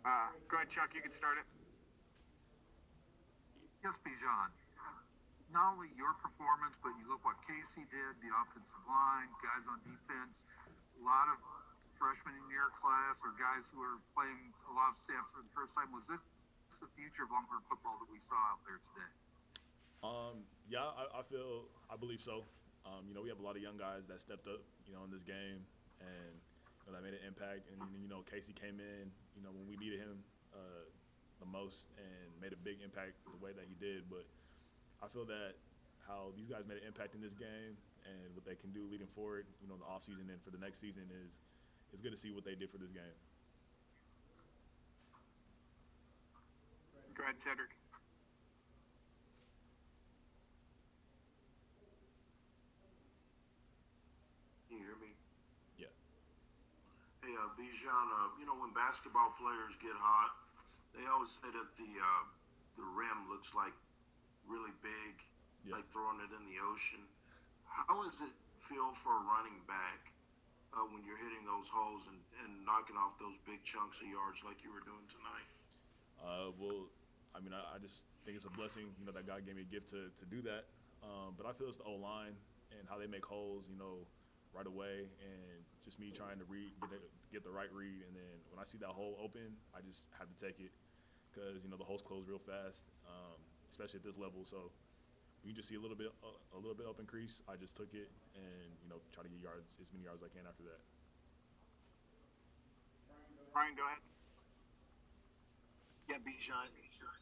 Go ahead, Chuck. You can start it. Yes, Bijan. Not only your performance, but you look what Casey did, the offensive line, guys on defense, a lot of freshmen in your class or guys who are playing a lot of snaps for the first time. Was this the future of Longhorn football that we saw out there today? Yeah, I believe so. We have a lot of young guys that stepped up, in this game, and that made an impact. And Casey came in, when we needed him the most, and made a big impact the way that he did. But I feel that how these guys made an impact in this game and what they can do leading forward, the offseason and for the next season is good to see what they did for this game. Go ahead, Cedric. Can you hear me? Yeah. Hey, Bijan, when basketball players get hot, they always say that the rim looks like really big, Yeah. like throwing it in the ocean. How does it feel for a running back when you're hitting those holes and knocking off those big chunks of yards like you were doing tonight? Well, I just think it's a blessing, that God gave me a gift to do that. But I feel it's the O line and how they make holes, right away, and just me trying to get the right read, and then when I see that hole open, I just have to take it because the holes close real fast, especially at this level. So you just see a little bit open crease. I just took it and try to get yards, as many yards as I can after that. Brian, go ahead. Yeah, Bijan.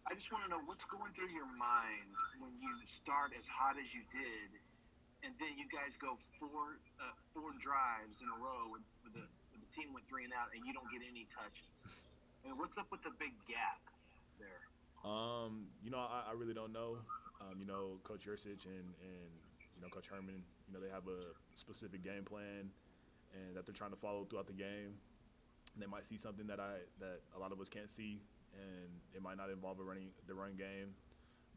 I just want to know what's going through your mind when you start as hot as you did, and then you guys go four drives in a row with the team went 3 and out, and you don't get any touches. And what's up with the big gap there? I really don't know. Coach Yursich and Coach Herman, they have a specific game plan and that they're trying to follow throughout the game. And they might see something that a lot of us can't see, and it might not involve the run game.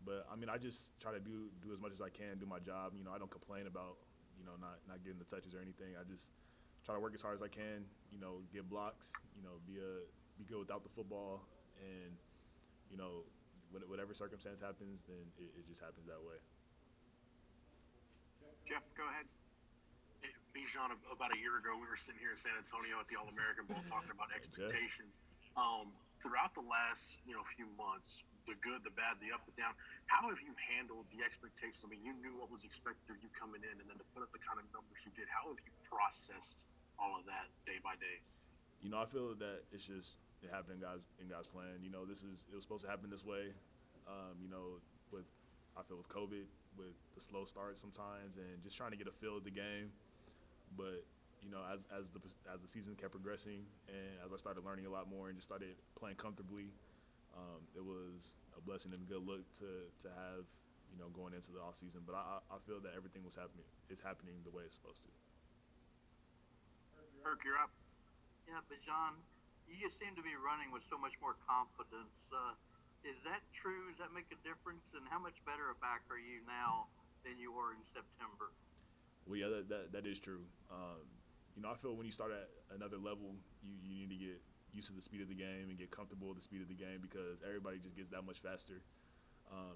But I just try to do as much as I can, do my job. I don't complain about not getting the touches or anything. I just try to work as hard as I can. Get blocks. Be good without the football, and whatever circumstance happens, then it just happens that way. Jeff, go ahead. Bijan, about a year ago, we were sitting here in San Antonio at the All-American Bowl talking about expectations. Throughout the last, few months, the good, the bad, the up, the down, how have you handled the expectations? You knew what was expected of you coming in, and then to put up the kind of numbers you did, how have you processed all of that day by day? I feel that it happened in God's plan. It was supposed to happen this way. With COVID, with the slow start sometimes, and just trying to get a feel of the game. But as the season kept progressing, and as I started learning a lot more and just started playing comfortably, it was a blessing and a good look to have going into the off season. But I feel that everything is happening the way it's supposed to. Kirk, you're up. Yeah, but John, you just seem to be running with so much more confidence. Is that true? Does that make a difference? And how much better a back are you now than you were in September? Well, yeah, that is true. I feel when you start at another level, you need to get used to the speed of the game and get comfortable with the speed of the game because everybody just gets that much faster.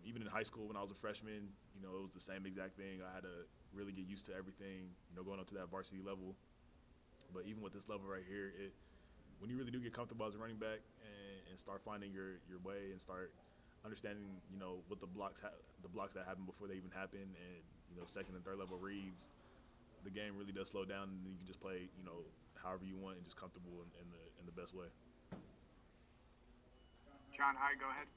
Even in high school when I was a freshman, it was the same exact thing. I had to really get used to everything, going up to that varsity level. But even with this level right here, when you really do get comfortable as a running back and start finding your way and start understanding, what the blocks that happen before they even happen, and second and third level reads, the game really does slow down, and you can just play, however you want and just comfortable in the best way. John, hi, go ahead.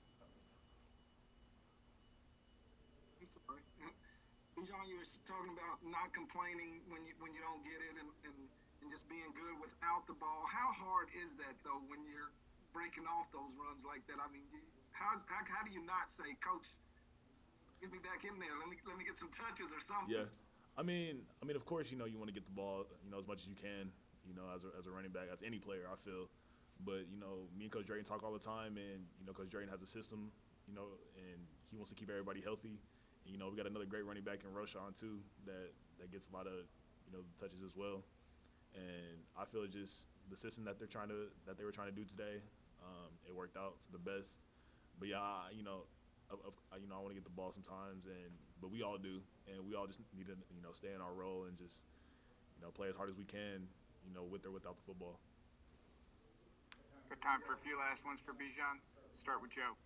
I'm sorry. Bijan, you were talking about not complaining when you don't get it and just being good without the ball. How hard is that though when you're breaking off those runs like that? How do you not say, Coach, get me back in there. Let me get some touches or something. Yeah, of course, you want to get the ball, as much as you can, as a running back, as any player, I feel. But me and Coach Drayton talk all the time, and Coach Drayton has a system, and he wants to keep everybody healthy. And, we got another great running back in Roshan too that gets a lot of touches as well. And I feel just the system that they were trying to do today, It worked out for the best. But yeah, I want to get the ball sometimes, but we all do, and we all just need to stay in our role and just play as hard as we can, with or without the football. Got time for a few last ones for Bijan. Start with Joe.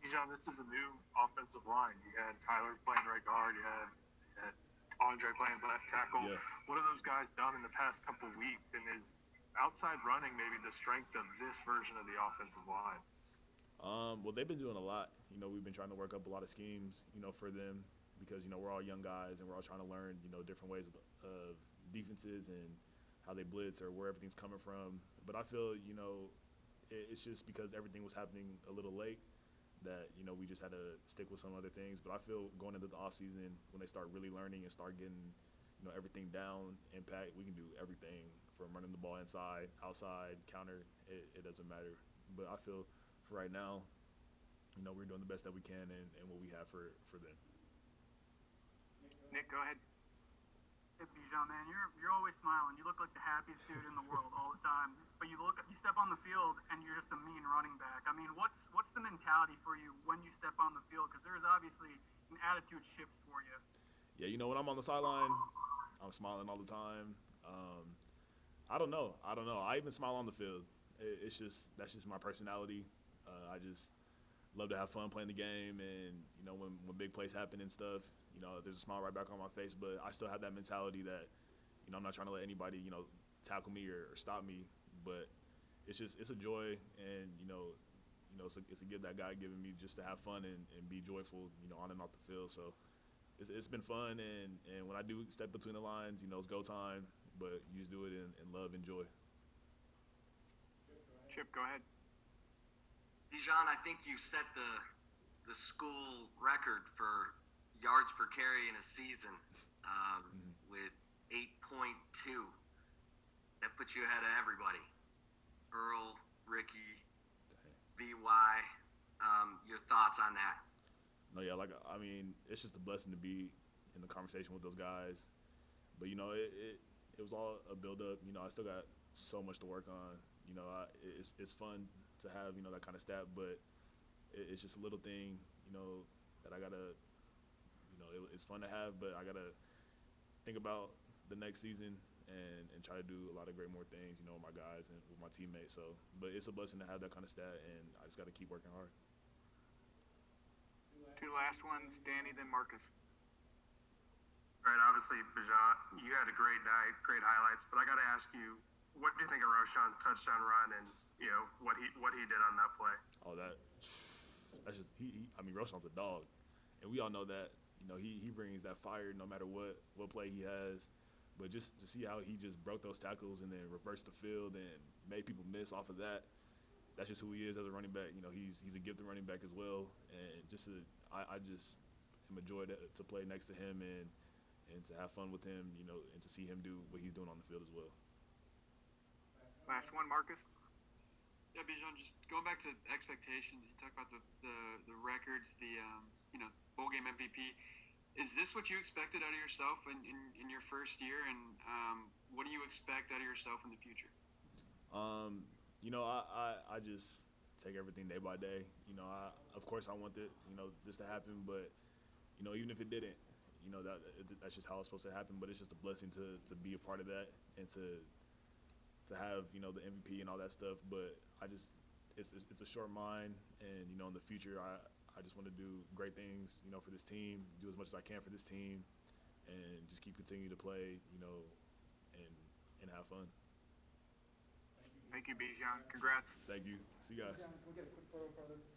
Bijan, this is a new offensive line. You had Kyler playing right guard. You had Andre playing left tackle. Yeah. What have those guys done in the past couple weeks? And is outside running maybe the strength of this version of the offensive line? Well, they've been doing a lot. We've been trying to work up a lot of schemes, for them because, we're all young guys and we're all trying to learn, different ways of defenses and how they blitz or where everything's coming from. But I feel, it's just because everything was happening a little late that, we just had to stick with some other things. But I feel going into the offseason, when they start really learning and start getting, everything down, impact, we can do everything from running the ball inside, outside, counter. It doesn't matter. But I feel for right now, we're doing the best that we can and what we have for them. Nick, go ahead. Hey, Bijan, man, you're always smiling. You look like the happiest dude in the world all the time. But you step on the field and you're just a mean running back. I mean, what's the mentality for you when you step on the field? Because there's obviously an attitude shift for you. Yeah, when I'm on the sideline, I'm smiling all the time. I don't know. I even smile on the field. That's just my personality. I just love to have fun playing the game, and when big plays happen and stuff, there's a smile right back on my face. But I still have that mentality that I'm not trying to let anybody tackle me or stop me. But it's a joy, and it's a gift that God given me just to have fun and be joyful, on and off the field. So it's been fun, and when I do step between the lines, it's go time. But you just do it in love and joy. Chip, go ahead. Bijan, I think you set the school record for yards per carry in a season with 8.2. That puts you ahead of everybody. Earl, Ricky, BY. Your thoughts on that? No, yeah, it's just a blessing to be in the conversation with those guys. But it was all a build-up. I still got so much to work on. It's fun to have that kind of stat, but it's just a little thing that I gotta it's fun to have, but I gotta think about the next season and try to do a lot of great more things with my guys and with my teammates. So, but it's a blessing to have that kind of stat, and I just gotta keep working hard. Two last ones, Danny, then Marcus. All right, obviously, Bijan, you had a great night, great highlights, but I got to ask you, what do you think of Roschon's touchdown run and what he did on that play? Oh, that's just Roschon's a dog, and we all know that. He brings that fire no matter what play he has. But just to see how he just broke those tackles and then reversed the field and made people miss off of that, that's just who he is as a running back. He's a gifted running back as well, and I just am a joy to play next to him and to have fun with him, and to see him do what he's doing on the field as well. Last one, Marcus. Yeah, Bijan, just going back to expectations, you talk about the records, the bowl game MVP. Is this what you expected out of yourself in your first year, and what do you expect out of yourself in the future? I just take everything day by day. Of course I want this to happen, but even if it didn't, that's just how it's supposed to happen. But it's just a blessing to be a part of that and to have the MVP and all that stuff. But it's a short mind, and in the future I just want to do great things for this team, do as much as I can for this team, and just keep continuing to play and have fun. Thank you, Bijan. Congrats. Thank you. See you guys.